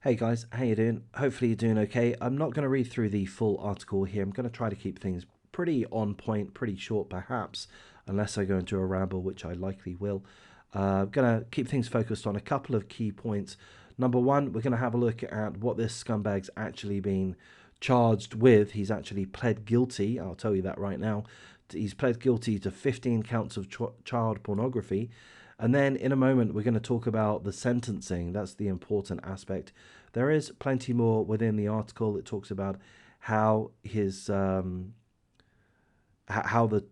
Hey guys, how you doing? Hopefully you're doing okay. I'm not going to read through the full article here. I'm going to try to keep things pretty on point, pretty short perhaps, unless I go into a ramble, which I likely will. I'm going to keep things focused on a couple of key points. Number one, we're going to have a look at what this scumbag's actually been charged with. He's actually pled guilty, I'll tell you that right now. He's pled guilty to 15 counts of child pornography. And then in a moment, we're going to talk about the sentencing. That's the important aspect. There is plenty more within the article. It talks about how his how the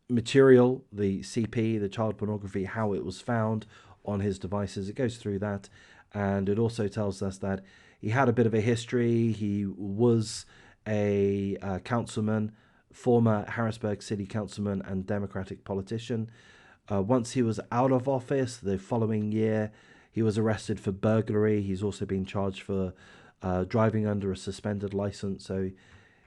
material, the CP, the child pornography, how it was found on his devices. It goes through that, and it also tells us that he had a bit of a history. He was a councilman, former Harrisburg City Councilman and Democratic politician. Once he was out of office, the following year, he was arrested for burglary. He's also been charged for driving under a suspended license. So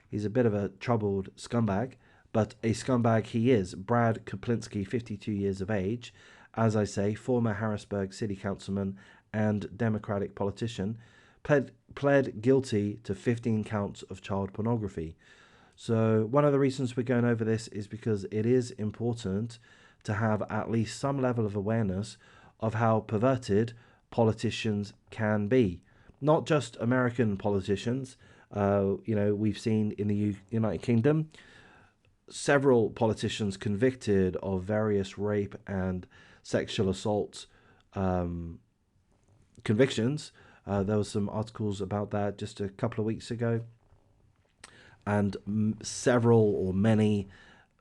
he's a bit of a troubled scumbag, but a scumbag he is. Brad Koplinski, 52 years of age, as I say, former Harrisburg City Councilman and Democratic politician, pled guilty to 15 counts of child pornography. So one of the reasons we're going over this is because it is important to have at least some level of awareness of how perverted politicians can be. Not just American politicians. We've seen in the United Kingdom several politicians convicted of various rape and sexual assault convictions. There were some articles about that just a couple of weeks ago. And several or many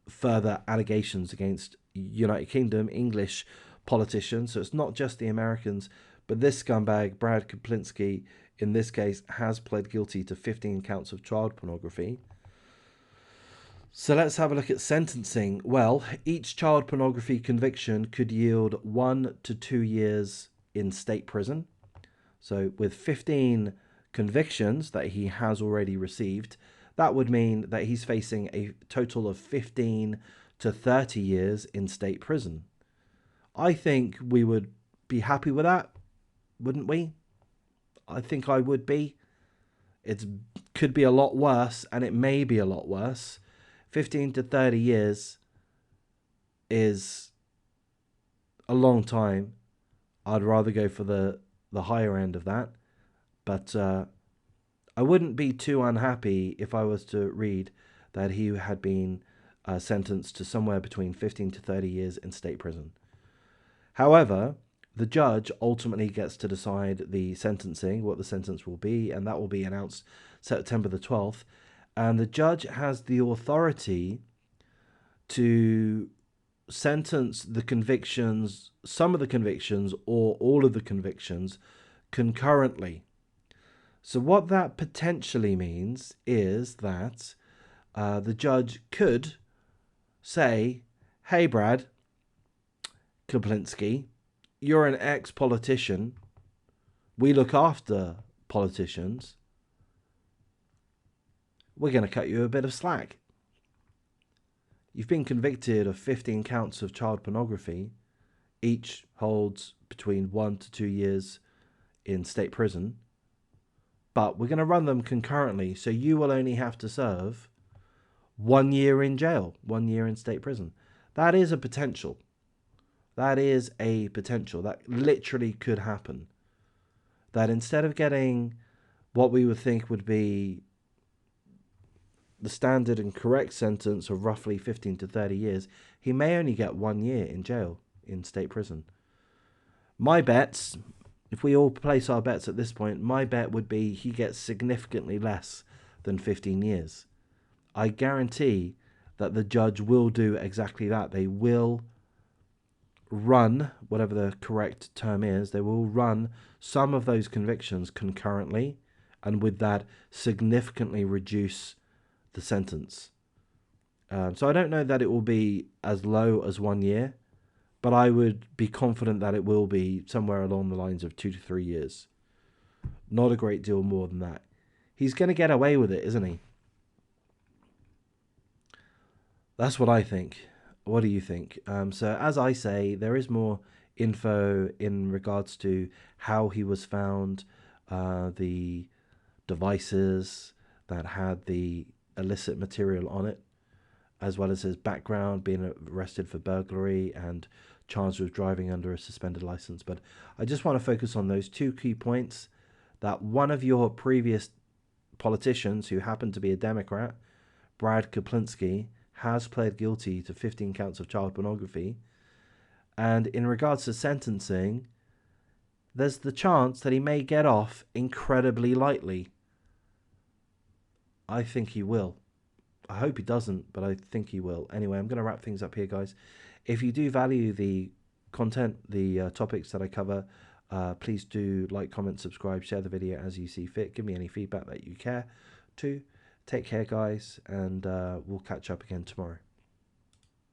further allegations against United Kingdom English politicians. So it's not just the Americans, but this scumbag, Brad Koplinski, in this case, has pled guilty to 15 counts of child pornography. So let's have a look at sentencing. Well, each child pornography conviction could yield 1 to 2 years in state prison. So with 15 convictions that he has already received, that would mean that he's facing a total of 15 to 30 years in state prison. I think we would be happy with that, wouldn't we? I think I would be. It could be a lot worse, and it may be a lot worse. 15 to 30 years is a long time. I'd rather go for the higher end of that. But I wouldn't be too unhappy if I was to read that he had been sentenced to somewhere between 15 to 30 years in state prison. However, the judge ultimately gets to decide the sentencing, what the sentence will be, and that will be announced September the 12th. And the judge has the authority to sentence the convictions, some of the convictions, or all of the convictions concurrently. So what that potentially means is that the judge could say, hey, Brad Koplinski, you're an ex-politician. We look after politicians. We're going to cut you a bit of slack. You've been convicted of 15 counts of child pornography. Each holds between 1 to 2 years in state prison. But we're going to run them concurrently, so you will only have to serve 1 year in jail, 1 year in state prison. That is a potential. That is a potential. That literally could happen. That instead of getting what we would think would be the standard and correct sentence of roughly 15 to 30 years, he may only get 1 year in jail, in state prison. My bets, if we all place our bets at this point, my bet would be he gets significantly less than 15 years. I guarantee that the judge will do exactly that. They will run, whatever the correct term is, they will run some of those convictions concurrently, and with that significantly reduce the sentence. So I don't know that it will be as low as 1 year, but I would be confident that it will be somewhere along the lines of 2 to 3 years. Not a great deal more than that. He's going to get away with it, isn't he? That's what I think. What do you think? So as I say, there is more info in regards to how he was found, the devices that had the illicit material on it, as well as his background, being arrested for burglary and charged with driving under a suspended license. But I just want to focus on those two key points: that one of your previous politicians, who happened to be a Democrat, Brad Koplinski, has pled guilty to 15 counts of child pornography. And in regards to sentencing, there's the chance that he may get off incredibly lightly. I think he will. I hope he doesn't, but I think he will. Anyway, I'm going to wrap things up here, guys. If you do value the content, the topics that I cover, please do like, comment, subscribe, share the video as you see fit. Give me any feedback that you care to. Take care, guys, and we'll catch up again tomorrow.